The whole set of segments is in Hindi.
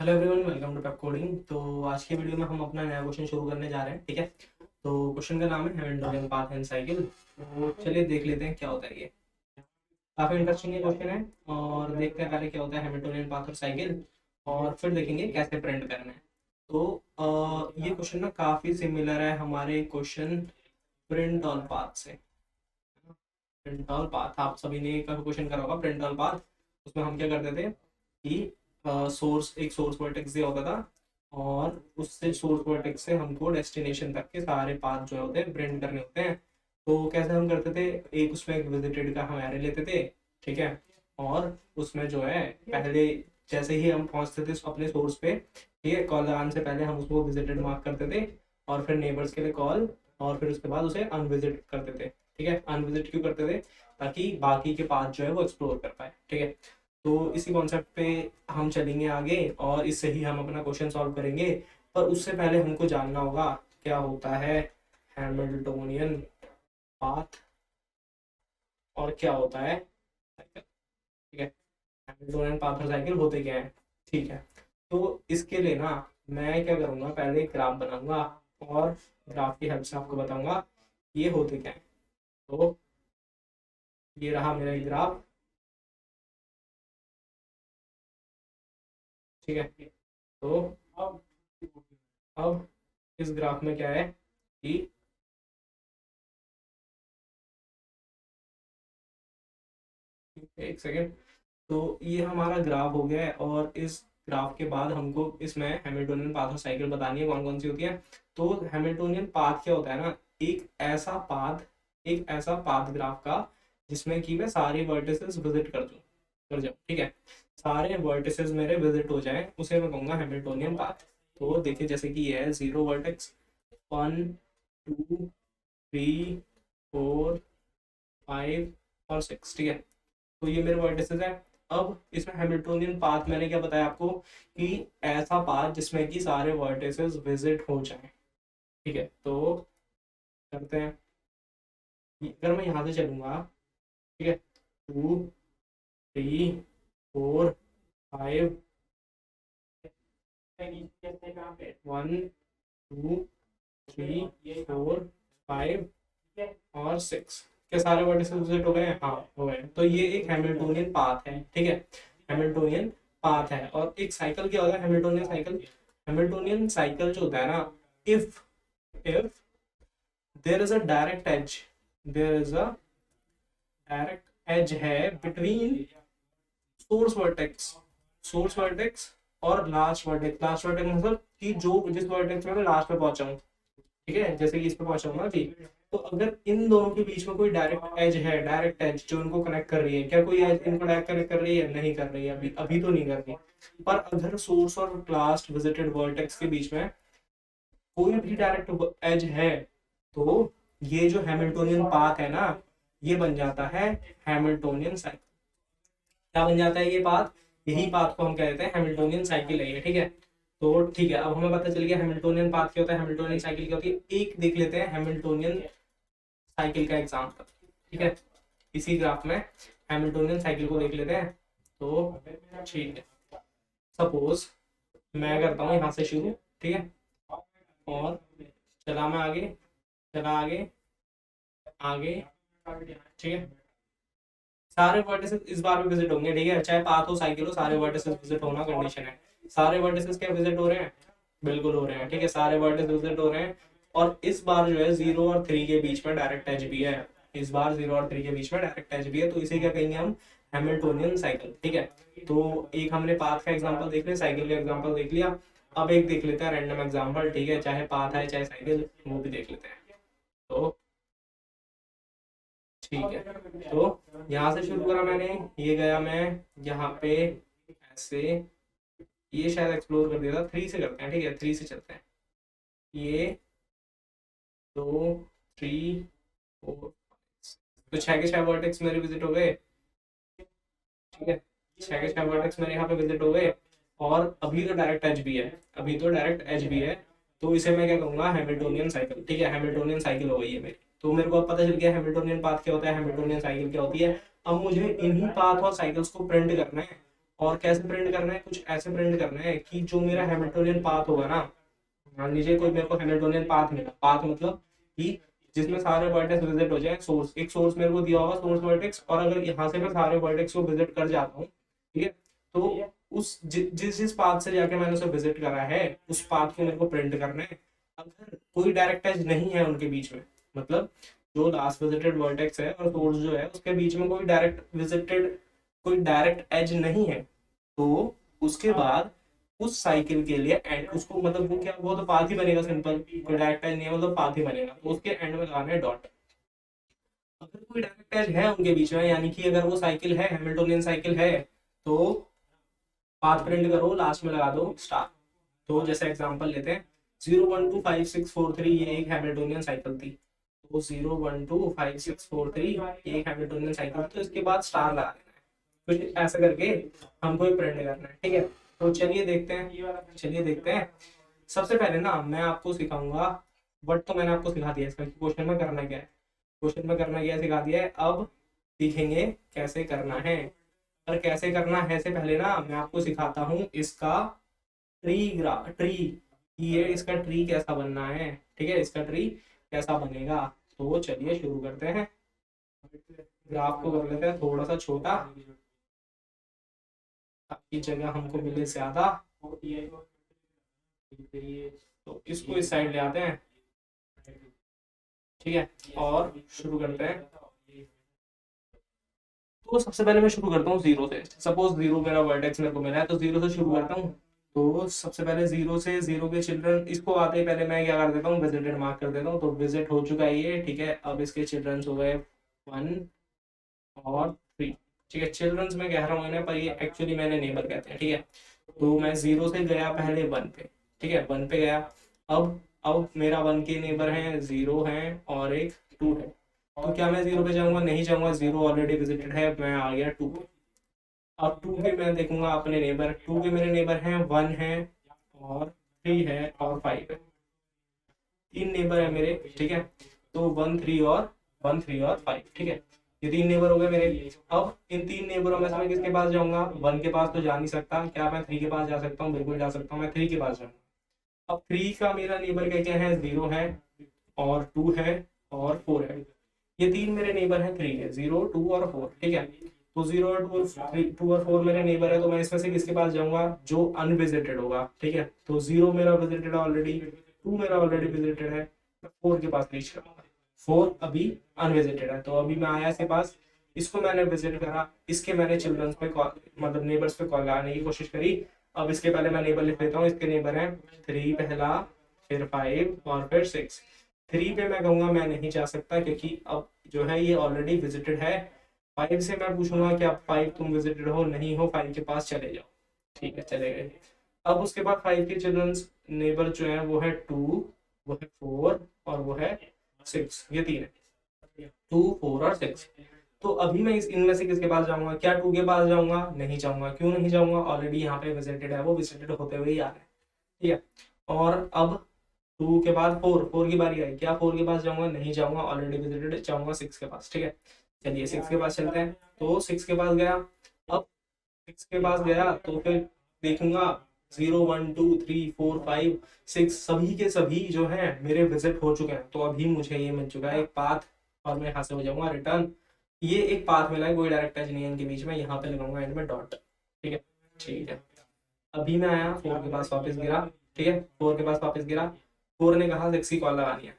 Hello everyone, welcome to Pep coding. तो आज की वीडियो में हम अपना नया क्वेश्चन शुरू करने जा रहे हैं। ठीक है, तो क्वेश्चन का नाम है हैमिल्टोनियन पाथ एंड साइकिल। तो चलिए देख लेते हैं क्या होता है ये। काफी इंटरेस्टिंग ये क्वेश्चन है और देखते हैं पहले क्या होता है हैमिल्टोनियन पाथ और साइकिल, और फिर देखेंगे कैसे प्रिंट करना है। तो ये क्वेश्चन ना काफी सिमिलर है हमारे क्वेश्चन प्रिंट ऑन पाथ से। प्रिंट ऑन पाथ आप सभी ने क्वेश्चन करा होगा, प्रिंट ऑन पाथ। उसमें हम क्या करते थे कि एक सोर्स वर्टेक्स दिया होता था, और उससे सोर्स वर्टेक्स से हमको डेस्टिनेशन तक के सारे पाथ जो होते हैं प्रिंट करने होते हैं। तो कैसे हम करते थे, एक उसमें एक विजिटेड का हम एरे लेते थे। ठीक है, और उसमें जो है पहले जैसे ही हम पहुंचते थे अपने सोर्स पे, ठीक है, कॉल लगाने से पहले हम उसको विजिटेड मार्क करते थे, और फिर नेबर्स के लिए कॉल, और फिर उसके बाद उसे अनविजिट करते थे। ठीक है, अनविजिट क्यों करते थे? ताकि बाकी के पाथ जो है वो एक्सप्लोर कर पाए। ठीक है, तो इसी कॉन्सेप्ट पे हम चलेंगे आगे और इससे ही हम अपना क्वेश्चन सॉल्व करेंगे। पर उससे पहले हमको जानना होगा क्या होता है हैमिल्टोनियन पाथ और क्या होता है साइकिल। ठीक है, हैमिल्टोनियन पाथ और साइकिल होते क्या है। ठीक है, तो इसके लिए ना मैं क्या करूंगा, पहले एक ग्राफ बनाऊंगा और ग्राफ की हेल्प से आपको बताऊंगा ये होते क्या है। तो ये रहा मेरा ग्राफ। ठीक है, तो अब इस ग्राफ में क्या है कि एक सेकेंड, तो ये हमारा ग्राफ हो गया है, और इस ग्राफ के बाद हमको इसमें हैमिल्टोनियन पाथ और साइकिल बतानी है कौन कौन सी होती है। तो हैमिल्टोनियन पाथ क्या होता है ना, एक ऐसा पाथ ग्राफ का जिसमें कि मैं सारे वर्टिसेस विजिट कर जाऊं। ठीक है, सारे वर्टिसेस मेरे विजिट हो जाएं, उसे मैं कहूंगा हैमिल्टोनियन पाथ। तो देखिए जैसे कि ये है 0 वर्टेक्स, 1 2 3 4 5 और 6। ठीक है, तो ये मेरे वर्टिसेस है। अब इसमें हैमिल्टोनियन पाथ मैंने क्या बताया आपको कि ऐसा पाथ जिसमें कि सारे वर्टिसेस विजिट हो जाएं। ठीक है, तो करते हैं। अगर मैं यहाँ से चलूंगा, ठीक है, 2 3 4 5, 1 2 3 4 5 और 6 के सारे वर्टिसेस विजिट हो गए हैं। हाँ, हो गए। तो ये एक हैमिल्टोनियन पाथ है। ठीक है, हैमिल्टोनियन पाथ है। और एक साइकिल क्या होता है, हैमिल्टोनियन साइकिल। हैमिल्टोनियन साइकिल जो होता है ना, if if there is a direct edge, there is a direct edge है बिटवीन सोर्स वर्टेक्स और लास्ट वर्टेक्स मतलब कि जो जिस वर्टेक्स में मैं लास्ट पे पहुंचा हूँ। ठीक है, जैसे कि इस पे पहुंचा हूँ ना अभी। तो अगर इन दोनों के बीच में कोई डायरेक्ट एज जो इनको कनेक्ट कर रही है, क्या कोई एज इनको डायरेक्ट कनेक्ट कर रही है? नहीं कर रही है, अभी अभी तो नहीं कर रही। पर अगर सोर्स और लास्ट विजिटेड वर्टेक्स के बीच में कोई भी डायरेक्ट एज है, तो ये जो हैमिल्टोनियन पाथ है ना, ये बन जाता है हैमिल्टोनियन साइकिल। क्या बन जाता है ये पाथ? यही पाथ को हम कहते हैं हैमिल्टोनियन साइकिल है ये। ठीक है, तो ठीक है, अब हमें पता चल गया हैमिल्टोनियन पाथ क्या होता है, हैमिल्टोनियन साइकिल क्या होती है। एक देख लेते हैं हैमिल्टोनियन साइकिल का एग्जाम्पल। ठीक है, इसी ग्राफ में हैमिल्टोनियन साइकिल को देख लेते हैं। तो ठीक है, सपोज मैं करता हूँ यहाँ से शुरू। ठीक है, और चला मैं आगे, चला आगे, आगे। ठीक है, सारे वर्टिसेस इस बार भी विजिट होंगे। ठीक है, चाहे पाथ हो साइकिल हो, सारे वर्टिसेस विजिट होना कंडीशन है। सारे वर्टिसेस क्या विजिट हो रहे हैं? बिल्कुल हो रहे हैं। ठीक है, सारे वर्टिसेस विजिट हो रहे हैं। और इस बार जो है 0 और 3 के बीच में डायरेक्ट एज भी है। इस बार 0 और 3 के बीच में डायरेक्ट एज भी है, तो इसे क्या कहेंगे हम? Hamiltonian cycle. ठीक है, तो एक हमने पाथ का एग्जाम्पल देख लिया, साइकिल का एग्जाम्पल देख लिया। अब एक देख लेते हैं रैंडम एग्जाम्पल। ठीक है, चाहे पाथ है चाहे साइकिल, वो भी देख लेते हैं। तो ठीक है, तो यहाँ से शुरू करा मैंने, ये गया मैं यहाँ पे ऐसे, ये शायद एक्सप्लोर कर दिया था। 3 से करते हैं। ठीक है, 3 से चलते हैं। ये 2 3 4, तो 6 के 6 वर्टेक्स मेरे विजिट हो गए। ठीक है, 6 के 6 वर्टेक्स मेरे यहाँ पे विजिट हो गए। और अभी तो डायरेक्ट एज भी है, अभी तो डायरेक्ट एज भी है। तो इसे मैं क्या कहूंगा? Hamiltonian cycle. ठीक है, हैमिल्टोनियन साइकिल हो गई है मेरी। तो मेरे को अब पता चल गया हैमिल्टोनियन पाथ क्या होता है, हैमिल्टोनियन साइकिल क्या होती है। अब मुझे इन्हीं पाथ और साइकिल्स को प्रिंट करना है। और कैसे प्रिंट करना है, कुछ ऐसे प्रिंट करना है कि जो मेरा हैमिल्टोनियन पाथ होगा ना, मान लीजिए कोई मेरे को हैमिल्टोनियन पाथ मिला, पाथ मतलब कि जिसमें सारे वर्टेक्स विजिट हो जाए, सोर्स, एक सोर्स मेरे को दिया होगा, सोर्स वर्टेक्स, और अगर यहाँ से मैं सारे वर्टेक्स को विजिट कर जाता हूँ, ठीक है, तो उस जिस जिस पाथ से जाके मैंने उसे विजिट करा है उस पाथ को मेरे को प्रिंट करना है। अगर कोई डायरेक्ट एज नहीं है उनके बीच में, मतलब जो लास्ट विजिटेड वर्टेक्स है और सोर्स जो है उसके बीच में कोई डायरेक्ट एज नहीं है, तो उसके बाद उस साइकिल के लिए एंड उसको, मतलब वो क्या, वो तो पाथ ही बनेगा, सिंपल, कोई डायरेक्ट एज नहीं है मतलब पाथ ही बनेगा, तो उसके एंड में लगाना है डॉट। अगर कोई डायरेक्ट एज है उनके बीच में, यानी कि अगर वो साइकिल है, हैमिल्टोनियन साइकिल है, तो पाथ प्रिंट करो, लास्ट में लगा दो स्टार। तो जैसे एग्जांपल लेते हैं 0 1 2 5 6 4 3, ये एक हैमिल्टोनियन साइकिल थी, तो 0 1 2 5 6 4 3 ये एक हैमिल्टोनियन साइकिल, तो इसके बाद स्टार लगा देना है, कुछ ऐसा करके हमको प्रिंट करना है, ठीक है। तो चलिए देखते हैं। सबसे पहले ना मैं आपको सिखाऊंगा, बट तो मैंने आपको सिखा दिया इसका क्वेश्चन में करना क्या है, क्वेश्चन में करना क्या है सिखा दिया है, अब सीखेंगे कैसे करना है। पर कैसे करना है से पहले ना मैं आपको सिखाता हूँ इसका ट्री, ये इसका ट्री कैसा बनना है, ठीक है, इसका ट्री कैसा बनेगा। तो चलिए शुरू करते हैं। ग्राफ को कर लेते हैं थोड़ा सा छोटा ताकि जगह हमको मिले ज्यादा, तो इसको इस साइड ले आते हैं, ठीक है, और शुरू करते हैं। तो सबसे पहले मैं शुरू करता हूँ जीरो से, सपोज जीरो मेरा वर्टेक्स मेरे को मिला है, तो जीरो से शुरू करता हूँ। तो सबसे पहले जीरो से, जीरो के चिल्ड्रन, इसको आते ही पहले मैं क्या कर देता हूँ, विजिटेड मार्क कर देता हूँ, तो विजिट हो चुका है ये, ठीक है। अब इसके चिल्ड्रन हो गए 1 और 3, ठीक है, चिल्ड्रंस में कह रहा हूँ इन्हें, पर ये एक्चुअली मैंने नेबर कहते हैं, ठीक है। तो मैं जीरो से गया पहले 1 पे, ठीक है, 1 पे गया। अब मेरा 1 के नेबर हैं 0 है और एक 2 है, तो क्या मैं 0 पे जाऊंगा, नहीं जाऊंगा, 0 ऑलरेडी विजिटेड है, मैं आ गया 2 पे। अब 2 के मैं देखूंगा अपने नेबर, 2 के मेरे नेबर हैं 1 है और 3 है और 5 है, 3 नेबर है मेरे, ठीक है। तो 1 3 और 5, ठीक है, ये 3 नेबर हो गए मेरे। अब इन 3 नेबरों में से मैं किसके पास जाऊंगा, 1 के पास तो जा नहीं सकता, क्या मैं 3 के पास जा सकता हूँ, बिल्कुल जा सकता हूँ, मैं 3 के पास जाऊंगा। अब 3 का मेरा नेबर क्या क्या है, 0 है और 2 है और 4 है, ये 3 मेरे नेबर हैं 3 है, 0 2 और 4, ठीक है। तो 0 और 2 और 4 मेरे नेबर है, तो मैं इसमें से किसके पास जाऊंगा, जो अनविजिटेड होगा, ठीक है। तो 0 मेरा विजिटेड है ऑलरेडी, 2 मेरा ऑलरेडी विजिटेड है, 4 के पास रीच करूंगा, 4 अभी अनविजिटेड है, तो अभी मैं आया इसके पास, इसको मैंने विजिट करा, इसके मैंने चिल्ड्रंस पे कॉल, मतलब नेबर्स पे कॉल लगाने की कोशिश करी। अब इसके पहले मैं नेबर लिख देता हूँ, इसके नेबर हैं 3 पहला, फिर 5 और फिर 6। 3 पे मैं कहूंगा मैं नहीं जा सकता, क्योंकि अब जो है ये ऑलरेडी विजिटेड है। 5 से मैं पूछूंगा कि आप 5 तुम विजिटेड हो, नहीं हो, 5 के पास चले जाओ, ठीक है, चले गए। अब उसके बाद 5 के चिल्ड्रंस नेबर जो है वो है 2, वो है 4 और वो है 6, ये 3 है, 2 4 और 6। तो अभी मैं इनमें से किसके पास जाऊंगा, क्या 2 के पास जाऊंगा, नहीं जाऊंगा, क्यों नहीं जाऊंगा, ऑलरेडी यहाँ पे विजिटेड है, वो विजिटेड होते हुए ही आ रहा है, ठीक है। और अब 2 के बाद 4 की बारी आई, क्या 4 के पास जाऊंगा, नहीं जाऊंगा, ऑलरेडी विजिटेड, जाऊंगा 6 के पास, ठीक है। चलिए 6 के पास चलते हैं, तो 6 के पास गया। अब 6 के पास गया तो फिर देखूंगा 0 1 2 3 4 5 6 सभी के सभी जो है मेरे विजिट हो चुके हैं, तो अभी मुझे ये मिल चुका है एक पाथ, और मैं यहाँ से हो जाऊंगा रिटर्न। ये एक पाथ मिला है, कोई डायरेक्ट टच नहीं है इनके बीच में, यहाँ पे लगाऊंगा इनमें डॉट, ठीक है, ठीक है। अभी मैं आया 4 के पास वापस गिरा, ठीक है, 4 के पास वापस गिरा, 4 ने कहा 6 की कॉल लगानी है,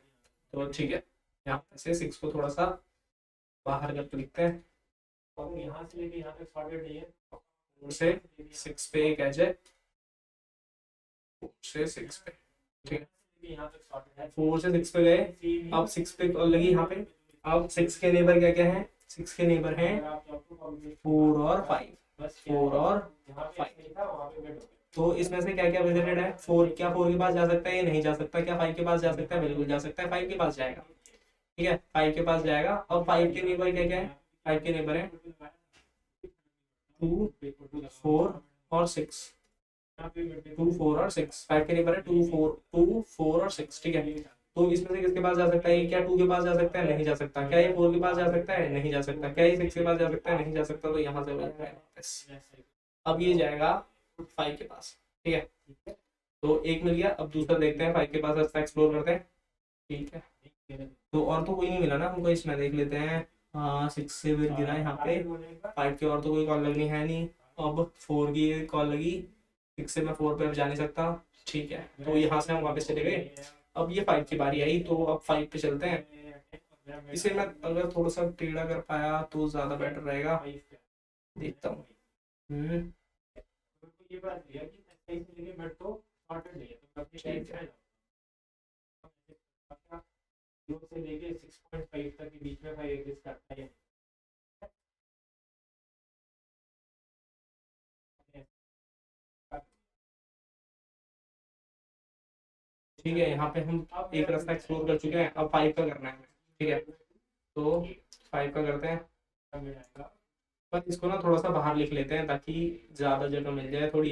तो ठीक है, यहाँ से 6 को थोड़ा सा बाहर करके लिखते हैं, और यहाँ से लेके यहाँ पे फॉरवर्ड नहीं है, 4 से 6 पे एक एज है, 4 से 6 पे, ठीक है, 4 से 6 पे गए, अब 6 पे कॉल लगी यहाँ पे। अब 6 के नेबर क्या क्या है, 6 के नेबर हैं 4 और 5, 4 और 5। तो इसमें से क्या क्या विजिटेड है, 4, क्या 4 के पास जा सकता है, ये नहीं जा सकता, क्या 5 के पास जा सकता है, बिल्कुल जा सकता है, 5 के पास जाएगा, ठीक है, 5 के पास जाएगा। अब 5 के नेबर क्या क्या है, 5 के नेबर है 2 4 और 6, 2 4 और 6, 5 के नेबर है 2 4 और 6, ठीक है। तो इसमें से किसके पास जा सकता है, क्या 2 के पास जा सकता है, नहीं जा सकता, क्या ये 4 के पास जा सकता है, नहीं जा सकता, क्या ये 6 के पास जा सकता है, नहीं जा सकता, तो यहाँ से हो जाएगा। अब ये जाएगा 5 के पास, ठीक है। तो एक मिल गया, अब दूसरा देखते हैं 5 के पास, रास्ता एक्सप्लोर करते हैं, ठीक है। तो और तो कोई नहीं मिला ना हमको, इसमें देख लेते हैं। हाँ 6 से फिर गिरा यहाँ पे, 5 के और तो कोई कॉल लगनी है नहीं। अब 4 की कॉल लगी, 6 से मैं 4 पे अब जा नहीं सकता, ठीक है। तो यहाँ से हम वापस चले गए। अब ये 5 की बारी आई, तो अब 5 पे चलते हैं। इसे मैं अगर थोड़ा सा टेढ़ा कर पाया तो ज्यादा बेटर रहेगा, देखता हूँ। ठीक है। ठीक है, यहाँ पे हम एक रास्ता एक्सप्लोर कर चुके हैं, अब 5 का करना है, ठीक है। तो 5 का करते हैं, पर इसको ना थोड़ा सा बाहर लिख लेते हैं ताकि ज्यादा जगह मिल जाए थोड़ी।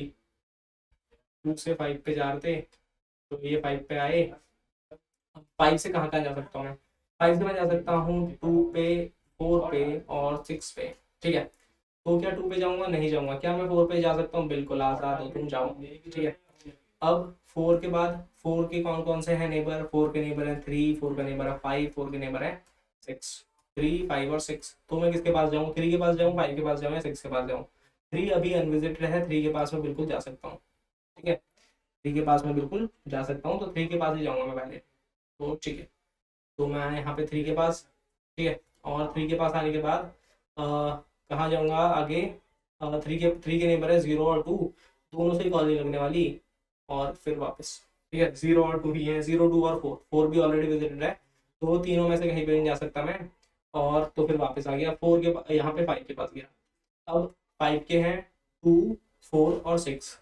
2 से 5 पे जा रहे थे, तो ये 5 पे आए। 5 से कहाँ कहाँ जा सकता हूँ मैं? 5 से मैं जा सकता हूँ 2 पे, 4 पे और 6 पे, ठीक है। तो क्या 2 पे जाऊंगा? नहीं जाऊंगा। क्या मैं 4 पे जा सकता हूँ? बिल्कुल, आजाद हो तुम, जाओ, ठीक है। अब 4 के बाद 4 के कौन कौन से हैं नेबर? 4 के नेबर है 3, 4 का नेबर है 5, 4 के नेबर है 6। 3, 5 और 6, तो मैं किसके पास जाऊँ? 3 के पास जाऊँ, 5 के पास जाऊँ या 6 के पास जाऊँ? 3 अभी अनविजिटेड है, 3 के पास में बिल्कुल जा सकता हूँ, ठीक है। 3 के पास में बिल्कुल जा सकता हूँ, तो 3 के पास ही जाऊंगा मैं पहले, तो ठीक है। तो मैं आया यहाँ पे 3 के पास, ठीक है। और 3 के पास आने के बाद कहाँ जाऊँगा आगे? 3 के नेबर है 0 और 2, दोनों से ही कॉल नहीं लगने वाली, और फिर वापस, ठीक है। 0 और 2 ही है, 0, 2 और 4, 4 भी ऑलरेडी विजिटेड है, तो तीनों में से कहीं पे नहीं जा सकता मैं। और तो फिर वापस आ गया 4 के, यहाँ पे 5 के पास गया। अब 5 के हैं 2, 4 और 6,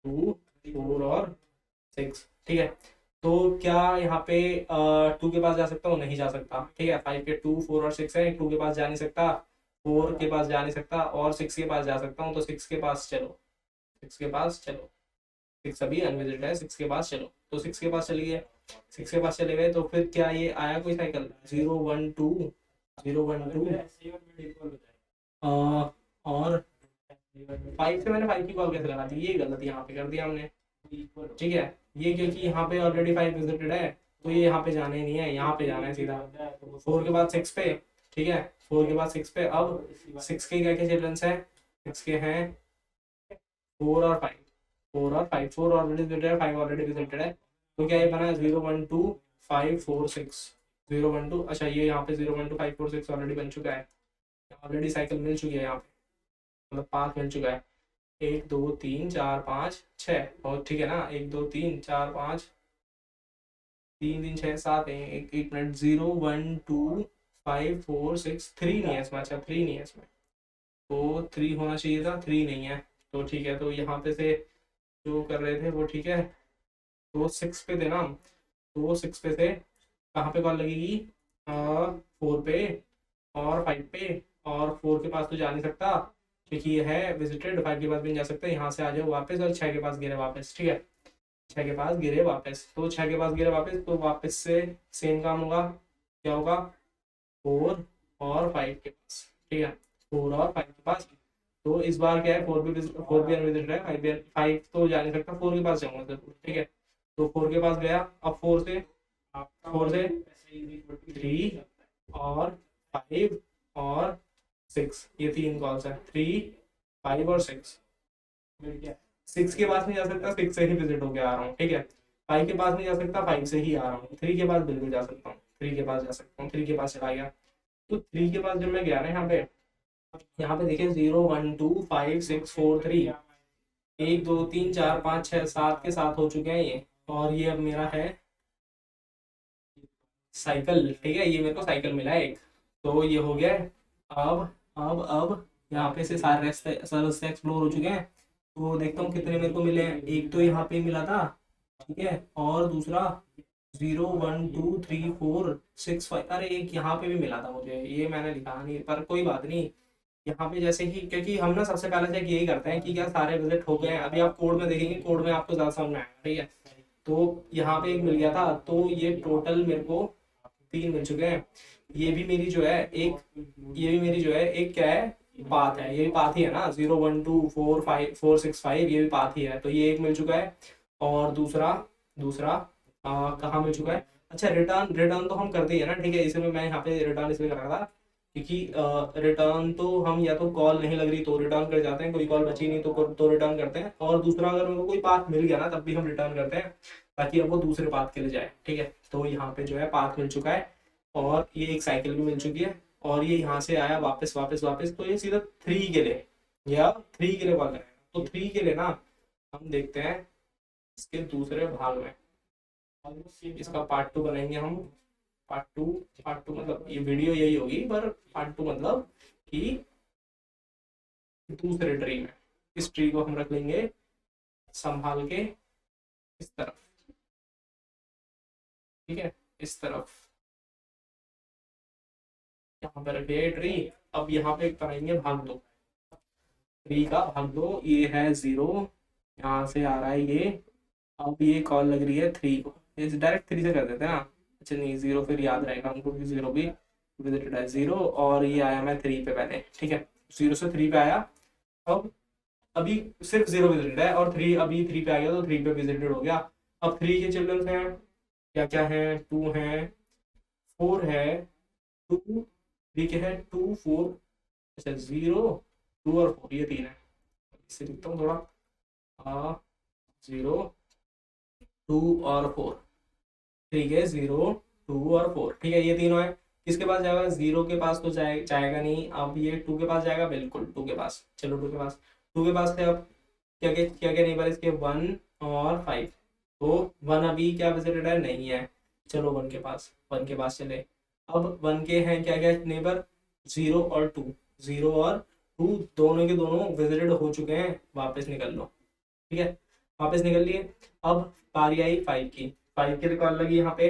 2, 4 और 6, ठीक है। तो क्या यहाँ पे 2 के पास जा सकता हूँ? नहीं जा सकता, ठीक है। 5 के 2, 4 और 6 है, 2 के पास जा नहीं सकता, 4 के पास जा नहीं सकता, और 6 के पास जा सकता हूँ, तो 6 के पास चलो, 6 के पास चलो। 6 अभी अनविजिटेड है, 6 के पास चलो, तो 6 के पास चले गए। 6 के पास चले गए, तो फिर क्या ये आया कोई साइकिल? 0, 1, 2, 0, 1, 2, और 5 से मैंने 5 की कॉल कैसे लगा दी? ये गलत यहाँ पे कर दिया हमने, ठीक है। ये क्योंकि यहाँ पे ऑलरेडी 5 विजिटेड है, तो ये यहाँ पे जाना ही नहीं है, यहाँ पे जाना है सीधा। 4 के बाद 6 पे, ठीक है। 4 के बाद 6 पे, अब 6 के क्या क्या चिल्ड्रंस है? 6 के हैं 4 और 5, 4 और 5, 4 ऑलरेडी विजिटेड है, 5 ऑलरेडी विजिटेड है, तो क्या ये बना? 0, 1, 2, 5, 4, 6, 0, 1, 2। अच्छा, ये यहाँ पे 0, 1, 2, 5, 4, 6 ऑलरेडी बन चुका है, ऑलरेडी साइकिल मिल चुकी है यहाँ पे, मतलब 5 मिल चुका है। 1, 2, 3, 4, 5, 6, और ठीक है ना। 1, 2, 3, 4, 5, 3, 3, 6, 7 है। एक मिनट, 0, 1, 2, 5, 4, 6, 3 नहीं है इसमें। अच्छा, 3 नहीं है इसमें, तो 3 होना चाहिए था, 3 नहीं है, तो ठीक है। तो यहाँ पे से जो कर रहे थे वो ठीक है, तो 6 पे थे ना हम, तो 6 पे से कहाँ पे कॉल लगेगी? 4 पे और 5 पे, और 4 के पास तो जा नहीं सकता क्योंकि ये है विजिटेड, 5 के पास भी नहीं जा सकता। यहाँ से आ जाओ वापस, और 6 के पास गिरे वापस, ठीक है। 6 के पास गिरे वापस, तो 6 के पास गिरे वापस, तो वापस से सेम काम होगा। क्या होगा? 4 और 5 के पास, ठीक है। 4 और 5 के पास, तो इस बार क्या है? 4 भी अनविजिटेड है, 5 तो जा नहीं सकता, 4 के पास जाऊंगा जरूर, ठीक है। तो 4 के पास गया, अब 4 से 3 और 5 और 6, ये 3 कॉल्स है, 3, 5 और 6। 6 के पास नहीं जा सकता, 6 से ही विजिट होके आ रहा हूँ, ठीक है। 5 के पास नहीं जा सकता, 5 से ही आ रहा हूँ। 3 के पास बिल्कुल जा सकता हूँ, 3 के पास जा सकता हूँ, 3 के पास चला गया। तो 3 के पास जब मैं गया ना, यहाँ पे देखिए 0, 1, 2, 5, 6, 4, 3, 1, 2, 3, 4, 5, 6, 7 के 7 हो चुके हैं ये, और ये अब मेरा है साइकिल, ठीक है। ये मेरे को साइकिल मिला है एक, तो ये हो गया है। अब यहाँ पे से सारे रास्ते एक्सप्लोर हो चुके हैं, तो देखता हूँ कितने मेरे को मिले हैं। एक तो यहाँ पे मिला था, ठीक है, और दूसरा 0, 1, 2, 3, 4, 6, 5, अरे एक यहाँ पे भी मिला था मुझे, ये मैंने लिखा नहीं, पर कोई बात नहीं। यहाँ पे जैसे ही, क्योंकि हम ना सबसे पहले चेक यही करते हैं कि क्या सारे विजिट हो गए हैं। अभी आप कोड में देखेंगे, कोड में आपको ज्यादा समझ में आएगा, ठीक है। तो यहाँ पे एक मिल गया था, तो ये टोटल मेरे को 3 मिल चुके हैं। ये भी मेरी जो है एक, ये भी मेरी जो है एक क्या है? पाथ है, ये भी पाथ ही है ना, 0 1 2 4 5 4 6 5, ये भी पाथ ही है। तो ये एक मिल चुका है। और दूसरा दूसरा कहाँ मिल चुका है? अच्छा, रिटर्न रिटर्न तो हम करते ही है ना, ठीक है, इसलिए मैं यहाँ पे रिटर्न इसलिए कर रहा था क्योंकि रिटर्न तो हम या तो कॉल नहीं लग रही तो रिटर्न कर जाते हैं, कोई कॉल बची नहीं तो रिटर्न करते हैं, और दूसरा अगर उनको कोई पाथ मिल गया ना तब भी हम रिटर्न करते हैं ताकि अब वो दूसरे पाथ के लिए जाए, ठीक है। तो यहाँ पे जो है पाथ मिल चुका है, और ये एक साइकिल भी मिल चुकी है, और ये यहाँ से आया वापस वापस वापस, तो ये सीधा 3 के लिए या 3 के लिए कॉल करेगा। तो 3 के लिए ना हम देखते हैं इसके दूसरे भाग में, इसका पार्ट 2 बनाएंगे हम। पार्ट टू मतलब ये वीडियो यही होगी, पर पार्ट 2 मतलब कि दूसरे ट्री में, इस ट्री को हम रख लेंगे संभाल के इस तरफ, ठीक है, इस तरफ यहाँ पे रखिए ट्री। अब यहाँ पे बनाएंगे भाग 2, ट्री का भाग 2, ये है 0, यहाँ से आ रहा है ये, अब ये कॉल लग रही है 3 को, ये डायरेक्ट 3 से कर देते हैं ना। अच्छा नहीं, 0 फिर याद रहेगा हमको कि 0 भी विजिटेड है, 0, और ये आया मैं 3 पे पहले, ठीक है, 0 से 3 पे आया। अब अभी सिर्फ 0 विजिटेड है, और 3 अभी 3 पे आ गया तो 3 पे विजिटेड हो गया। अब 3 के चिल्ड्रंस हैं, क्या क्या है, 2 है, 4 है, 2 3 के है, 2 4, अच्छा 0 2 और 4, ये 3 है, इससे लिखता हूँ थोड़ा, 0 2 और 4, ठीक है, 0 2 और 4, ठीक है, ये तीनों है। किसके पास जाएगा? 0 के पास तो जाएगा नहीं, अब ये 2 के पास जाएगा, बिल्कुल 2 के पास, चलो 2 के पास, 2 के पास है। अब क्या क्या नेबर इसके 1 और 5, तो 1 अभी क्या विजिटेड है, नहीं है, चलो 1 के पास चले। अब 1 के हैं क्या क्या नेबर, 0 और 2, 0 और 2 दोनों के दोनों विजिटेड हो चुके हैं, वापस निकल लो, ठीक है, वापस निकल लिए। अब बारी आई 5 की, 5 के लिए कॉल लगी यहाँ पे,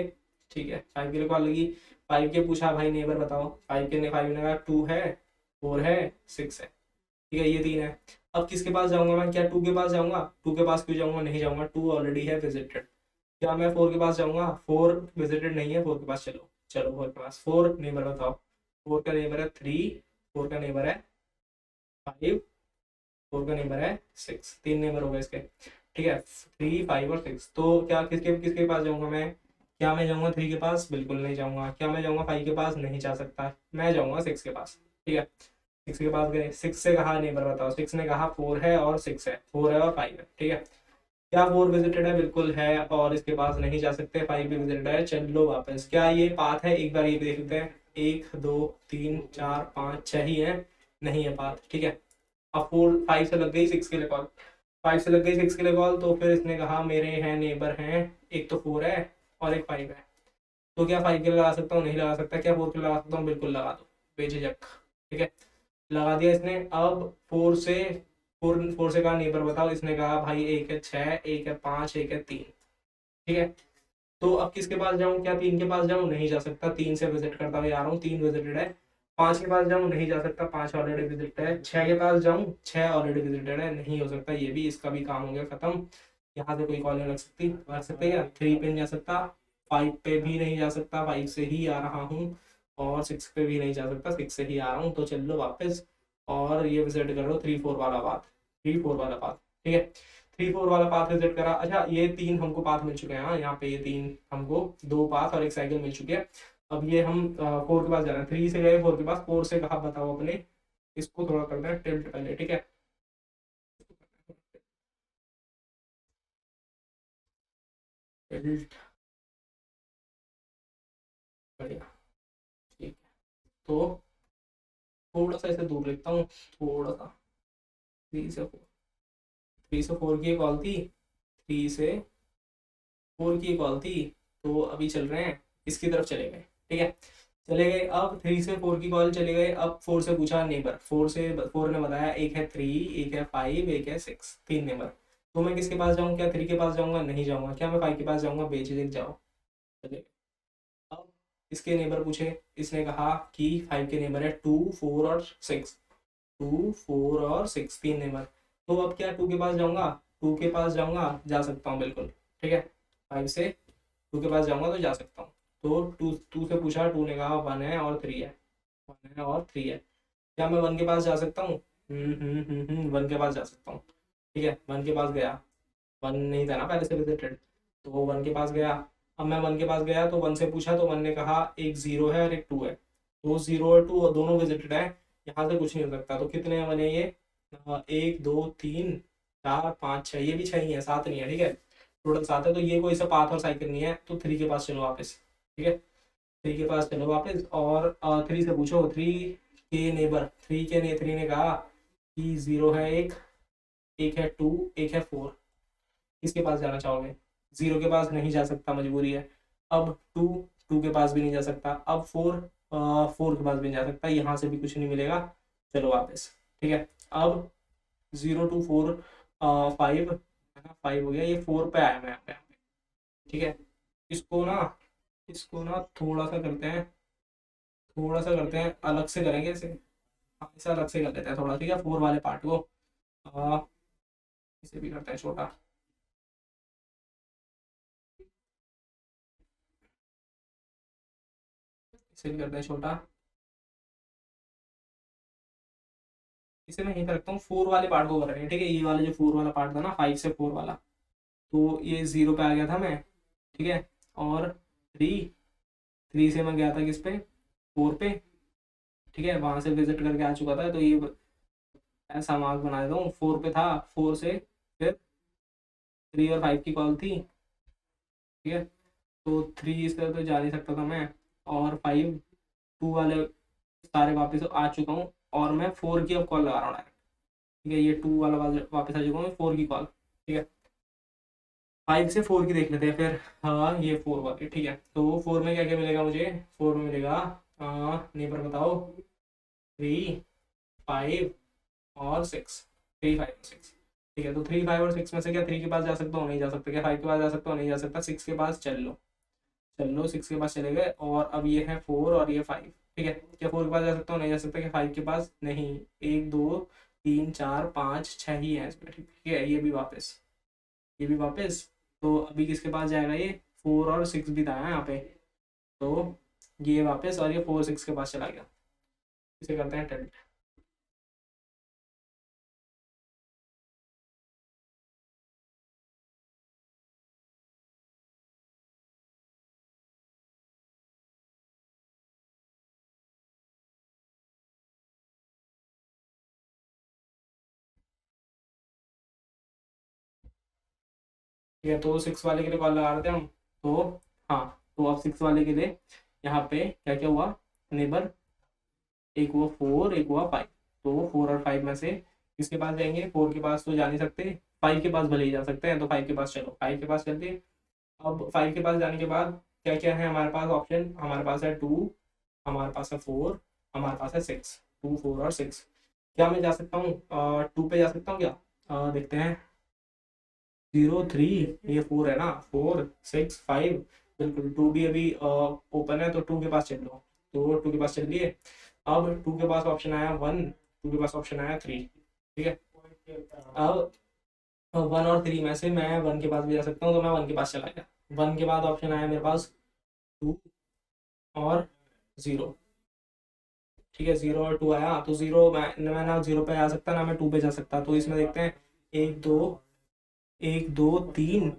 ठीक है, 5 के लिए कॉल लगी, 5 के पूछा भाई नेबर बताओ, 5 ने कहा 2 है, 4 है, 6 है, ठीक है, ये 3 है। अब किसके पास जाऊंगा मैं? क्या 2 के पास जाऊंगा? 2 के पास क्यों जाऊंगा? नहीं जाऊंगा, 2 ऑलरेडी है विजिटेड। क्या मैं 4 के पास जाऊंगा? 4 विजिटेड नहीं है, 4 के पास चलो, चलो 4 के पास, 4 नेबर बताओ, 4 का नेबर है 3, 4 का नेबर है 5, 4 का नेबर है 6, 3 नेबर हो गए इसके, ठीक है, 3 5 और 6। तो क्या किसके किसके पास जाऊंगा मैं? क्या मैं जाऊंगा 3 के पास? बिल्कुल नहीं जाऊंगा। क्या मैं जाऊंगा 5 के पास? नहीं जा सकता, मैं जाऊंगा 6 के पास, ठीक है, 6 के पास गए, 6 से कहा नेबर बताओ, 6 ने कहा 4 है और 6 है, 4 है और 5 है, ठीक है, क्या 4 विजिटेड है? बिल्कुल है, और इसके पास नहीं जा सकते, 5 भी विजिटेड है, चलो वापस। क्या ये पाथ है? एक बार ये भी देख लेते हैं, 1 2 3 4 5 6 ही है, नहीं है पाथ, ठीक है। अब 5 से लग गई 6 के लिए कॉल, 5 से लग गई 6 के लिए कॉल, तो फिर इसने कहा मेरे हैं नेबर हैं, एक तो 4 है और एक 5 है, तो क्या 5 के लिए लगा सकता हूँ? नहीं लगा सकता। क्या 4 के लिए लगा सकता हूँ? बिल्कुल लगा दो, बेझिझक, ठीक है, लगा दिया इसने। अब 4 से कहा नेबर बताओ, इसने कहा भाई एक है 6, एक है 5, एक है 3, ठीक है। तो अब किसके पास जाऊं? क्या 3 के पास जाऊं? नहीं जा सकता, 3 से विजिट करता हुआ आ रहा हूँ, 3 विजिटेड है। 5 के पास जाऊं? नहीं जा सकता, 5 ऑलरेडी विजिटेड है। 6 के पास जाऊं? 6 ऑलरेडी विजिटेड है, नहीं हो सकता, ये भी, इसका भी काम हो गया खत्म। यहाँ से कोई कॉल नहीं लग सकती क्या? 3 पे नहीं जा सकता, 5 पे भी नहीं जा सकता, 5 से ही आ रहा हूँ, और 6 पे भी नहीं जा सकता, 6 से ही आ रहा हूँ, तो चल लो वापस, और ये विजिट कर लो 3 4 वाला पाथ, 3 4 वाला पाथ, ठीक है, 3 4 वाला पाथ विजिट करा। अच्छा, ये 3 हमको पाथ मिल चुके हैं, हाँ, यहाँ पे ये 3 हमको 2 पाथ और एक साइकिल मिल चुकी है। अब ये हम 4 के पास जा रहे हैं, 3 से गए 4 के पास, 4 से कहा बताओ अपने, इसको थोड़ा करना है टिल्ट पहले, ठीक है, टिल्ट, बढ़िया, ठीक है, तो थोड़ा सा इसे दूर लिखता हूँ, थोड़ा सा, 3 से 4 की एक कॉल थी, 3 से 4 की कॉल थी, तो अभी चल रहे हैं इसकी तरफ चले गए, ठीक है, चले गए। अब 3 से 4 की कॉल चले गए, अब 4 से पूछा नेबर, 4 ने बताया एक है 3, एक है 5, एक है 6, 3 नेबर। तो मैं किसके पास जाऊँ? क्या 3 के पास जाऊंगा? नहीं जाऊंगा। क्या मैं 5 के पास जाऊंगा? बेझिझक जाओ, चले गए। अब इसके नेबर पूछे, इसने कहा कि 5 के नेबर है 2 4 और 6, 2 4 और 6, 3 नेबर। तो अब क्या 2 के पास जाऊंगा? 2 के पास जाऊंगा, जा सकता हूँ बिल्कुल, ठीक है, 5 से 2 के पास जाऊंगा तो जा सकता हूँ। तो 2 से पूछा, 2 ने कहा 1 है और 3 है, 1 है और 3 है। क्या मैं वन के पास जा सकता हूँ? वन के पास जा सकता हूँ। ठीक है, वन के पास गया, वन नहीं था ना पहले से विजिटेड, तो वन के पास गया। अब मैं वन के पास गया तो वन से पूछा, तो वन ने कहा एक जीरो है और एक टू है, तो जीरो और टू दोनों विजिटेड है, यहाँ से कुछ नहीं हो सकता। तो कितने बने ये? एक दो तीन चार पाँच छः, ये भी छः ही है, सात नहीं है। ठीक है, टोटल सात है, तो ये कोई सा पाथ और साइकिल नहीं है, तो थ्री के पास चलो वापस। ठीक है, थ्री के पास चलो वापस, और थ्री से पूछो, थ्री के नेबर, थ्री ने कहा कि जीरो है एक, एक है टू, एक है फोर, किसके पास जाना चाहोगे? जीरो के पास नहीं जा सकता, मजबूरी है। अब टू, टू के पास भी नहीं जा सकता। अब फोर, फोर के पास भी नहीं जा सकता, यहाँ से भी कुछ नहीं मिलेगा, चलो वापस। ठीक है, अब जीरो टू फोर, फाइव है ना, फाइव हो गया, ये फोर पे आया मैं यहाँ पे। ठीक है, इसको ना इसको ना थोड़ा सा करते हैं, थोड़ा सा करते हैं, अलग से करेंगे इसे। हाँ, इसे अलग से कर लेते हैं थोड़ा। ठीक है, फोर वाले पार्ट को आ, इसे भी करते हैं छोटा। इसे भी करते हैं छोटा, इसे मैं यहीं पे रखता हूँ। फोर वाले पार्ट को कर रहे हैं। ठीक है, ये वाला जो फोर वाला पार्ट था ना, फाइव से फोर वाला, तो ये जीरो पे आ गया था मैं। ठीक है, और थ्री, थ्री से मैं गया था किस पे? फोर पे। ठीक है, वहां से विजिट करके आ चुका था, तो ये ऐसा मार्क बना देता हूँ। फोर पे था, फोर से फिर थ्री और फाइव की कॉल थी। ठीक है, तो थ्री से तो जा नहीं सकता था मैं, और फाइव, टू वाले सारे वापस आ चुका हूँ, और मैं फोर की अब कॉल लगा रहा हूँ। ठीक है, ये टू वाला वापस आ चुका हूँ, फोर की कॉल। ठीक है, फाइव से फोर की देख लेते हैं फिर। हाँ, ये फोर वाली। ठीक है, तो फोर में क्या क्या मिलेगा मुझे? फोर में मिलेगा, नेबर बताओ, थ्री, फाइव और सिक्स। थ्री, फाइव और सिक्स। ठीक है, तो थ्री, फाइव और सिक्स में से क्या थ्री के पास जा सकता हूँ? नहीं जा सकता। क्या फाइव के पास जा सकता हूँ? नहीं जा सकता। सिक्स के पास चल लो, चल लो, सिक्स के पास चले गए, और अब ये है फोर और ये फाइव। ठीक है, क्या फोर के पास जा सकता हूँ? नहीं जा सकता। क्या फाइव के पास? नहीं। एक दो तीन चार पाँच छः ही है इसमें। ठीक है, ये भी वापस, ये भी वापस। तो अभी किसके पास जाएगा ये? फोर और सिक्स भी था यहाँ पे, तो ये वापस, और ये फोर सिक्स के पास चला गया। इसे करते हैं टेंट। ठीक है, तो सिक्स वाले के लिए कॉल लगा देते हैं हम। तो हाँ, तो अब सिक्स वाले के लिए यहाँ पे क्या क्या हुआ? नेबर, एक हुआ फोर, एक हुआ फाइव। तो फोर और फाइव में से किसके पास जाएंगे? फोर के पास तो जा नहीं सकते, फाइव के पास भले ही जा सकते हैं, तो फाइव के पास चलो, फाइव के पास चलते। अब फाइव के पास जाने के बाद क्या क्या है हमारे पास ऑप्शन? हमारे पास है टू, हमारे पास है फोर, हमारे पास है सिक्स। टू, फोर और सिक्स। क्या मैं जा सकता हूँ टू पे? जा सकता हूँ क्या? देखते हैं। जीरो, थ्री, ये फोर है ना, फोर, सिक्स, फाइव, बिल्कुल। टू भी अभी ओपन है, तो टू के पास चल लो। तो टू के पास चल लिए। अब टू के पास ऑप्शन आया वन, टू के पास ऑप्शन आया थ्री। ठीक है, अब वन और थ्री में से मैं वन के पास भी जा सकता हूँ, तो मैं वन के पास चला गया। वन के बाद ऑप्शन आया मेरे पास टू और जीरो। ठीक है, जीरो और टू आया, तो जीरो मैं ना जीरो पे आ सकता, ना मैं टू पे जा सकता। तो इसमें देखते हैं, एक दो, एक दो तीन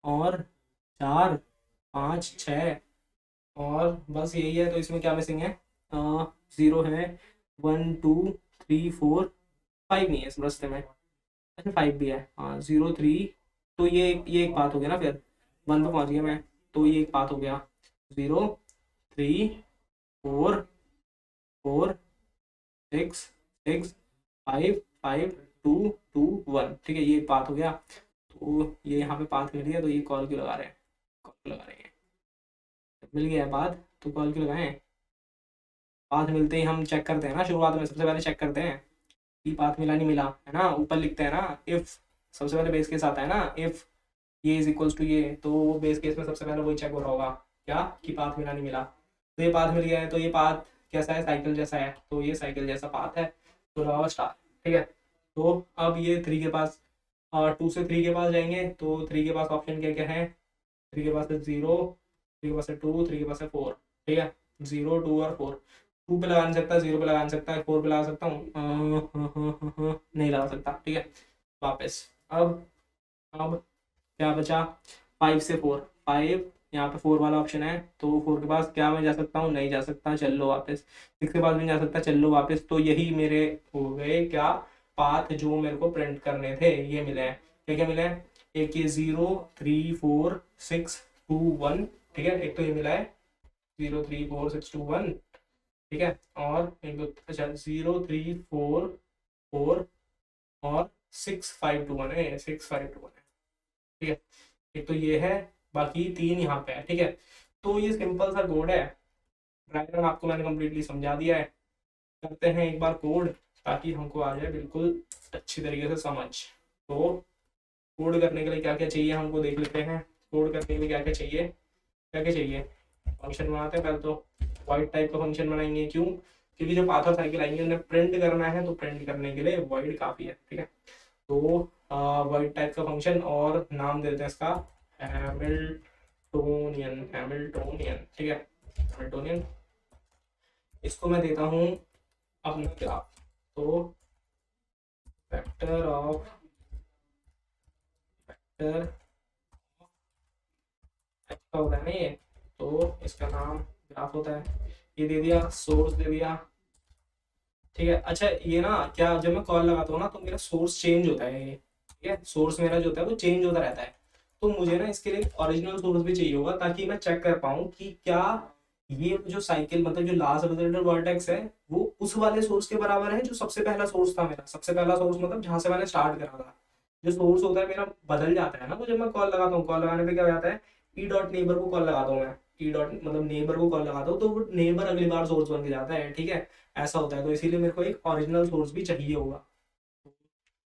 और चार, पाँच, छः, और बस यही है। तो इसमें क्या मिसिंग है? जीरो है, one two three four, five नहीं है इस रास्ते में। अच्छा, फाइव भी है, हाँ, जीरो थ्री। तो ये एक बात हो गया ना फिर, वन पे पहुंच गया मैं, तो ये एक बात हो गया। Zero, three, four, four, six, six, five, five, two, two, one. ठीक है, ये एक बात हो गया। तो ये यहाँ पे पाथ मिल गया, तो ये कॉल क्यों लगा रहे हैं? कॉल क्यों लगा रहे हैं? मिल गया पाथ, तो कॉल क्यों लगाएं? पाथ मिलते ही हम चेक करते हैं ना, शुरुआत में सबसे पहले चेक करते हैं कि पाथ मिला नहीं मिला, है ना। ऊपर लिखते हैं ना इफ, सबसे पहले बेस केस आता है ना, इफ ये इज इक्वल्स टू ये, तो वो बेस केस में सबसे पहले वही चेक हो रहा होगा, क्या कि पाथ मिला नहीं मिला। तो ये पाथ मिल गया है, तो ये पाथ कैसा है? साइकिल जैसा है, तो ये साइकिल जैसा पाथ है, तो लगाओ स्टार। ठीक है, तो अब ये थ्री के पास, टू से थ्री के पास जाएंगे, तो थ्री के पास ऑप्शन क्या क्या है? थ्री के पास है जीरो, थ्री के पास है टू, थ्री के पास है फोर। ठीक है, जीरो, टू और फोर। 2 पे लगा नहीं सकता, 0 पे लगा नहीं सकता, 4 पे लगा सकता हूँ, नहीं लगा सकता, ठीक है। वापस अब क्या बचा, 5 से 4, 5, यहाँ पे 4 वाला ऑप्शन है, तो 4 के पास क्या मैं जा सकता हूँ, नहीं जा सकता, चल लो वापस। 6 के पास भी नहीं जा सकता, चल लो वापस। तो यही मेरे हो गए क्या, पाथ जो मेरे को प्रिंट करने थे, ये मिले हैं। क्या क्या मिले हैं, एक ये 0 3 4 6 2 1, ठीक है, एक तो ये मिला है 0 3 4 6 2 1, ठीक है, और एक अच्छा 0 3 4 4 और 6 5 2 1 है, 6 5 2 1 है, ठीक है। एक तो ये है, बाकी 3 यहाँ पे है, ठीक है। तो ये सिंपल सा कोड है, डायग्राम आपको मैंने कंप्लीटली समझा दिया है। करते हैं एक बार कोड, ताकि हमको आ जाए बिल्कुल अच्छी तरीके से समझ। तो कोड करने के लिए क्या क्या चाहिए हमको देख लेते हैं। कोड करने के लिए क्या क्या चाहिए, क्या क्या चाहिए, फंक्शन बनाते हैं पहले तो। वाइड टाइप का फंक्शन बनाएंगे, क्यों, क्योंकि जो पाथ और साइकिल आएंगे उन्हें प्रिंट करना है, तो प्रिंट करने के लिए वाइड काफी है, ठीक है। तो वाइड टाइप का फंक्शन, और नाम देते हैं इसका हैमिल्टोनियन, हैमिल्टोनियन, ठीक है, हैमिल्टोनियन। इसको मैं देता हूँ अपना ग्राफ, तो वेक्टर ऑफ वेक्टर का होता है ना ये, तो इसका नाम ग्राफ होता है। ये दे दिया, सोर्स दे दिया, ठीक है। अच्छा ये ना, क्या जब मैं कॉल लगाता हूँ ना, तो मेरा सोर्स चेंज होता है ये, ठीक है, सोर्स मेरा जो होता है वो चेंज होता रहता है। तो मुझे ना इसके लिए ओरिजिनल सोर्स भी चाहिए होगा, ताकि मैं चेक कर पाऊँ कि क्या ये जो साइकिल, मतलब जो लास्ट रिजल्टेंट वर्टेक्स है, वो उस वाले सोर्स के बराबर है जो सबसे पहला सोर्स था मेरा। सबसे पहला सोर्स मतलब जहां से मैंने स्टार्ट करा था। जो सोर्स होता है मेरा बदल जाता है ना, वो जब मैं कॉल लगाता हूँ, कॉल लगाने पे क्या हो जाता है, ई डॉट नेबर को कॉल लगाता हूँ मैं, ई डॉट मतलब नेबर को कॉल लगाता हूँ, तो वो नेबर अगली बार सोर्स बन के जाता है, ठीक है। ऐसा होता है, तो इसीलिए मेरे को एक ओरिजिनल सोर्स भी चाहिए होगा।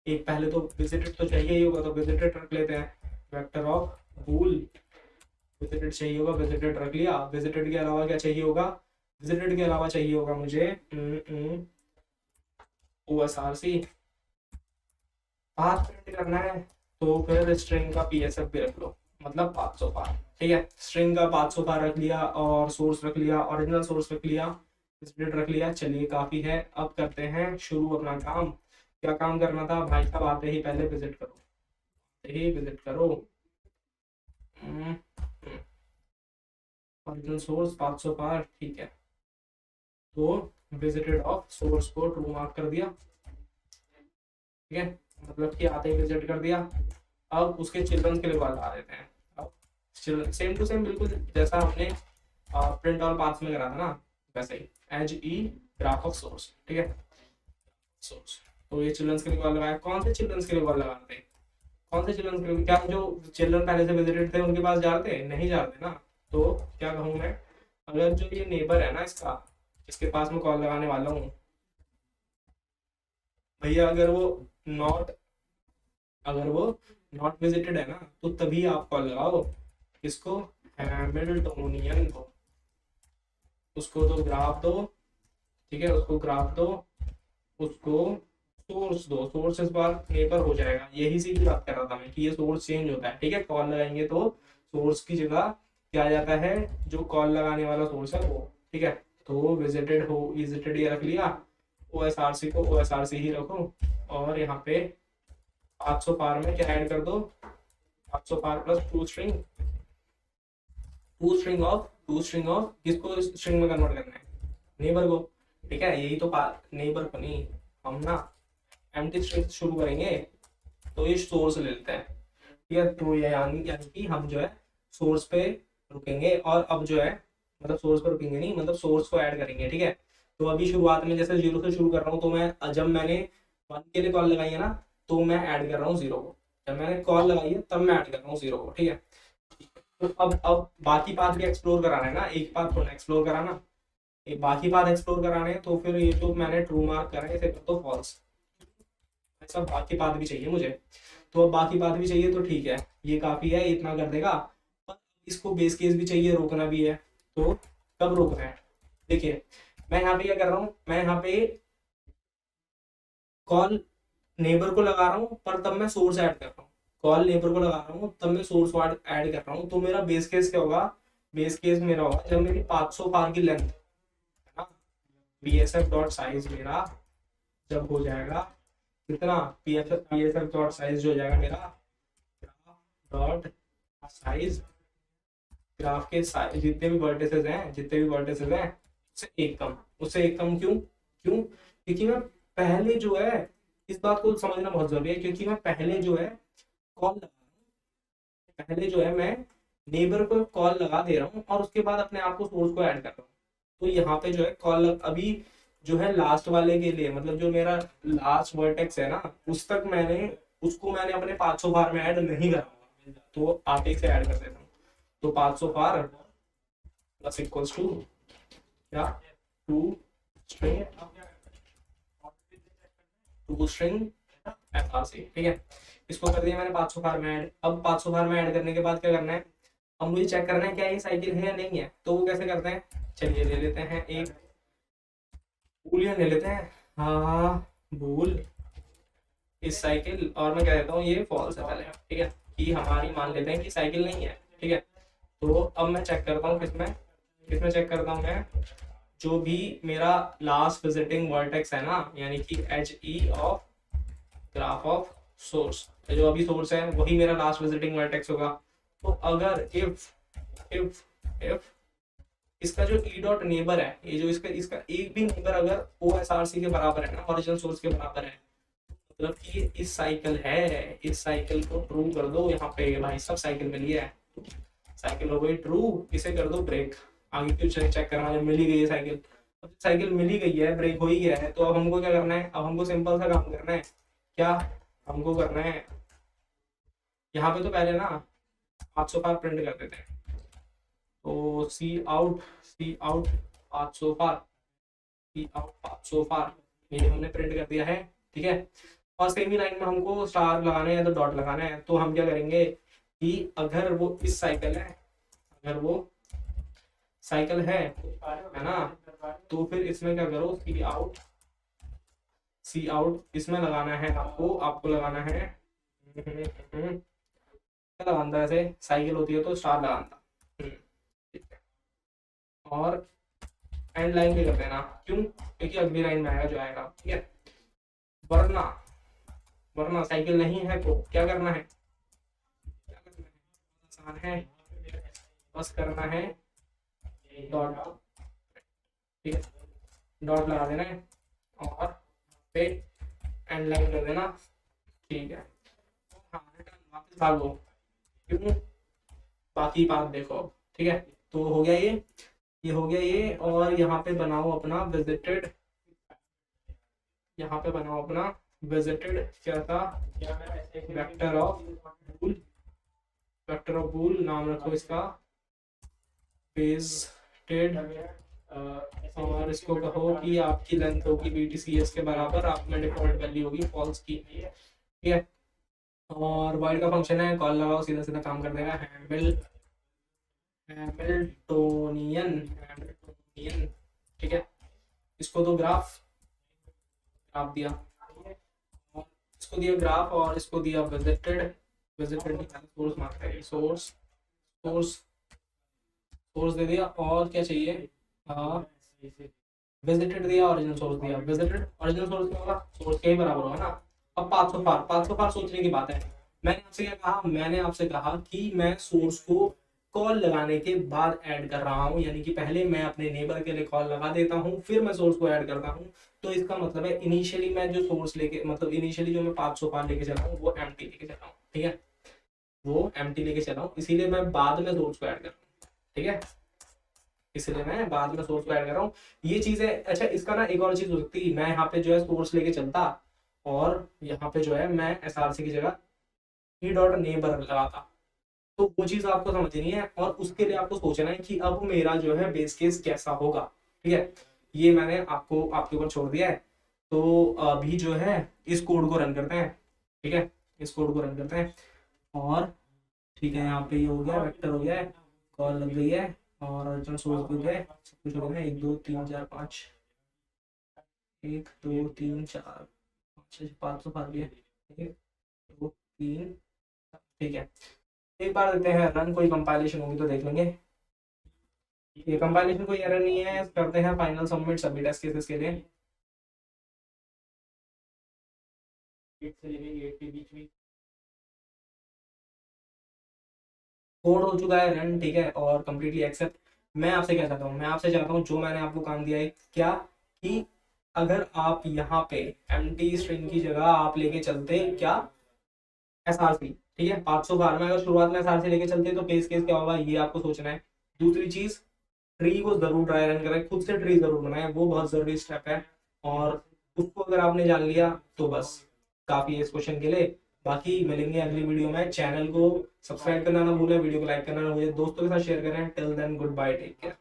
एक पहले तो विजिटेड तो चाहिए ही होगा, तो विजिटेड रख लेते हैं, वेक्टर ऑफ बूल विजिटेड चाहिए होगा, विजिटेड रख लिया। विजिटेड के अलावा क्या चाहिए होगा, विजिटेड के अलावा चाहिए होगा मुझे OSRC, पाथ प्रिंट करना है, तो फिर स्ट्रिंग का PSF भी रख लो, मतलब 500 पार, ठीक है। स्ट्रिंग का 500 पार रख लिया, और सोर्स रख लिया, ओरिजिनल सोर्स रख लिया, विजिटेड रख लिया। चलिए काफी है, अब करते हैं शुरू अपना काम। क्या काम करना था भाई साहब, आते ही पहले विजिट करो, आते ही विजिट करो। ओरिजिनल सोर्स 500 पार, ठीक है। तो विजिटेड ऑफ सोर्स को ट्रू मार्क कर दिया, ठीक है, मतलब कि आते ही विजिट कर दिया। अब उसके चिल्ड्रन के लिए कॉल लगा देते हैं। अब सेम टू सेम बिल्कुल जैसा हमने प्रिंट ऑल पाथ्स में करा था ना, वैसे ही as E graph of source, ठीक है, सोर्स। तो ये चिल्ड्रन के लिए कॉल लगाया। कौन से चिल्ड्रन के लिए कॉल लगा रहे थे, कौन से चिल्ड्रन के लिए, क्या जो चिल्ड्रन पहले से विजिटेड थे उनके पास जा रहे थे, नहीं जा रहे थे ना। तो क्या कहूँ मैं, अगर जो ये नेबर है ना इसका, इसके पास मैं कॉल लगाने वाला हूँ भैया, अगर वो नॉट विजिटेड है ना, तो तभी आप कॉल लगाओ किसको, हैमिल्टोनियन को। उसको तो ग्राफ दो, ठीक है, उसको ग्राफ दो, उसको सोर्स दो, सोर्स इस बार नेबर हो जाएगा। यही सी की बात कर रहा था मैं, कि ये सोर्स चेंज होता है, ठीक है। कॉल लगाएंगे तो सोर्स की जगह क्या आ जाता है, जो कॉल लगाने वाला सोर्स है वो, ठीक है। तो विजिटेड ये रख लिया, OSRC को OSRC ही रखो, और यहाँ पे 500 पार में क्या ऐड कर दो, 500 पार प्लस टू स्ट्रिंग ऑफ किसको स्ट्रिंग में कन्वर्ट करना है, नेबर को, ठीक है। यही तो नेबर को नहीं, हम ना एम्प्टी स्ट्रिंग शुरू करेंगे, तो ये सोर्स ले लेते हैं, ठीक है। तो ये यानी कि हम जो है सोर्स पे रुकेंगे, और अब जो है मतलब सोर्स पे रुकेंगे नहीं, मतलब सोर्स को ऐड करेंगे, ठीक है। तो अभी शुरुआत में जैसे 0 से शुरू कर रहा हूँ, तो मैं जब मैंने 1 के लिए कॉल लगाई है ना, तो मैं ऐड कर रहा हूँ 0 को, जब मैंने कॉल लगाई है तब मैं ऐड कर रहा हूँ 0 को, ठीक है। तो अब बाकी पाथ भी एक्सप्लोर कराना है ना, एक पाथ थोड़ा एक्सप्लोर कराना, एक बाकी पाथ एक्सप्लोर कराने हैं। तो फिर ये जो मैंने ट्रू मार्क करा है इसे कर दो फॉल्स, ऐसा बाकी पाथ भी चाहिए मुझे। तो अब बाकी पाथ भी चाहिए, तो ठीक है, ये काफी है, इतना कर देगा। पर इसको बेस केस भी चाहिए, रोकना भी है, तो कब रोकना है, देखिए मैं यहाँ पे क्या कर रहा हूँ, मैं यहाँ पे कॉल नेबर को लगा रहा हूँ, पर तब मैं सोर्स ऐड कर रहा हूँ। कॉल नेबर को लगा रहा हूँ, तब मैं सोर्स ऐड कर रहा हूँ। तो मेरा बेस केस क्या होगा, बेस केस मेरा होगा जब मेरी 500 पार की लेंथ है ना, psf डॉट साइज मेरा जब हो जाएगा कितना, psf डॉट साइज जो हो जाएगा मेरा डॉट साइज, ग्राफ के जितने भी वर्टिसेस हैं, उससे एक कम क्यों क्यों, क्योंकि मैं पहले जो है, इस बात को समझना बहुत जरूरी है, क्योंकि मैं पहले जो है कॉल पहले जो है मैं नेबर को कॉल लगा दे रहा हूँ और उसके बाद अपने आप को सोर्स को ऐड कर रहा हूँ। तो यहाँ पे जो है कॉल अभी जो है लास्ट वाले के लिए, मतलब जो मेरा लास्ट वर्टेक्स है ना, उस तक मैंने अपने 500 बार में ऐड नहीं करा, तो आप एक से ऐड कर देता हूँ। तो 500 बार प्लस इक्वल्स टू क्या, टू स्ट्रिंग एसआरसी, ठीक है। इसको कर दिया मैंने 500 बार में ऐड। अब 500 बार में ऐड करने के बाद क्या करना है, अब मुझे चेक करना है क्या ये साइकिल है या नहीं है। तो वो कैसे करते हैं, चलिए ले लेते हैं एक बूलियन ले लेते हैं, हाँ बूल इस साइकिल, और मैं कह देता हूँ ये फॉल्स है पहले, ठीक है, कि हमारी मान लेते हैं कि साइकिल नहीं है, ठीक है। तो अब मैं चेक करता हूँ किसमें चेक करता हूँ मैं, जो भी मेरा लास्ट विजिटिंग वर्टेक्स है ना, यानी कि H E of graph of source, जो अभी सोर्स है वही मेरा लास्ट विजिटिंग वर्टेक्स होगा। तो अगर इफ इसका जो ई डॉट नेबर है, ये जो इसका इसका एक भी नेबर अगर ओ एस आर सी के बराबर है ना, ओरिजिनल सोर्स के बराबर है, मतलब कि इस साइकिल है, इस साइकिल को ट्रू कर दो। यहाँ पे भाई सब साइकिल मिली है, साइकिल हो गई ट्रू, इसे कर दो ब्रेक। आगे क्यों चेक करना, जब मिली गई है साइकिल, अब साइकिल मिली गई है, ब्रेक हो ही गया है, तो अब हमको क्या करना है, अब हमको सिंपल सा काम करना है, क्या हमको करना है, यहाँ पे तो पहले ना 500 बार प्रिंट कर देते हैं। तो सी आउट 500 बार, सी आउट 500 बार, ये हमने प्रिंट कर दिया है, ठीक है। और सेम ही लाइन में हमको स्टार लगाना है या तो डॉट लगाना है। तो हम क्या करेंगे कि अगर वो इस साइकिल है, अगर वो साइकिल है ना, तो फिर इसमें क्या करो, सी आउट इसमें लगाना है, आपको लगाना है क्या लगाना है, ऐसे साइकिल होती है तो स्टार लगाना, ठीक है। और एंड लाइन पे कर देना, क्यों, क्योंकि अगली लाइन में आएगा जो आएगा, ठीक है। वरना वरना साइकिल नहीं है तो क्या करना है, आसान है, बस करना है डॉट, ठीक है, डॉट लगा देना है और पे एंड लाइन कर देना, ठीक है। हाँ रिटर्न वापस भागो, क्यों, बाकी बात देखो, ठीक है। तो हो गया ये हो गया ये। और यहाँ पे बनाओ अपना विजिटेड, यहाँ पे बनाओ अपना विजिटेड क्या था, वेक्टर ऑफ बूल नाम रखो इसका, पेस्टेड, और इसको कहो कि आपकी लेंथ होगी BTCS के बराबर, आप में डिफॉल्ट वैल्यू होगी फॉल्स की, ठीक है। और वाइड का फंक्शन है, कॉल लगाओ सीधा सीधा काम कर देगा, हैमिल्टोनियन, ठीक है। इसको दो ग्राफ दिया, इसको दिया ग्राफ और इसको दिया विजिटेड सोर्स मारते हैं, सोर्स दे दिया। और क्या चाहिए, विजिटेड दिया, ओरिजिनल सोर्स दिया, विजिटेड ओरिजिनल सोर्स क्या होगा, सोर्स के ही बराबर होगा ना। अब 500 बार सोचने की बात है, मैंने आपसे कहा कि मैं सोर्स को कॉल लगाने के बाद ऐड कर रहा हूं, यानी कि पहले मैं अपने नेबर के लिए कॉल लगा देता हूं, फिर मैं सोर्स को ऐड करता हूं। तो इसका मतलब है इनिशियली मैं जो सोर्स लेके, मतलब इनिशियली जो मैं 500 बार लेके चला हूँ वो एम्प्टी लेके चला हूँ, ठीक है, वो एम्प्टी लेके चला हूँ, इसीलिए मैं बाद में सोर्स को ऐड कर रहा हूँ, ठीक है, इसलिए मैं बाद में सोर्स को ऐड कर रहा हूँ। ये चीज है। अच्छा इसका ना एक और चीज हो सकती है, मैं यहाँ पे जो है सोर्स लेके चलता और यहाँ पे जो है मैं एसआरसी की जगह ई डॉट नेबर लगाता, तो वो चीज आपको समझनी है और उसके लिए आपको सोचना है कि अब मेरा जो है बेस केस कैसा होगा, ठीक है। ये मैंने आपको आपके ऊपर छोड़ दिया है। तो अभी जो है इस कोड को रन करते हैं, ठीक है, इस कोड को रन करते हैं। और ठीक है, यहाँ पे ये हो गया, वेक्टर हो गया है, कॉल लग गई है और ओरिजिनल सोर्स भी हो गया, सब कुछ हो गया, 1 2 3 4 5, 1 2 3 4 5 500 बार भी है, 1 2 3, ठीक है। एक बार देते हैं रन, कोई कंपाइलेशन होगी तो देख लेंगे। ये कंपाइलेशन कोई एरर नहीं है, करते हैं फाइनल सबमिट सभी टेस्ट केसेस के लिए। कोड हो चुका है रन, ठीक है, और कम्प्लीटली एक्सेप्ट। मैं आपसे क्या चाहता हूँ, मैं आपसे चाहता हूँ जो मैंने आपको काम दिया है क्या, कि अगर आप यहाँ पे एम्प्टी स्ट्रिंग की जगह आप लेके चलते क्या एसआरसी, ठीक है, 500 बार में अगर शुरुआत में एसआरसी लेके चलते तो केस केस क्या होगा ये आपको सोचना है। दूसरी चीज, ट्री को जरूर ड्राई रन करें, खुद से ट्री जरूर बनाएं, वो बहुत जरूरी स्टेप है। और उसको अगर आपने जान लिया तो बस काफी है इस क्वेश्चन के लिए। बाकी मिलेंगे अगली वीडियो में। चैनल को सब्सक्राइब करना ना भूलें, वीडियो को लाइक करना ना भूलें, दोस्तों के साथ शेयर करें। Till then goodbye, take care.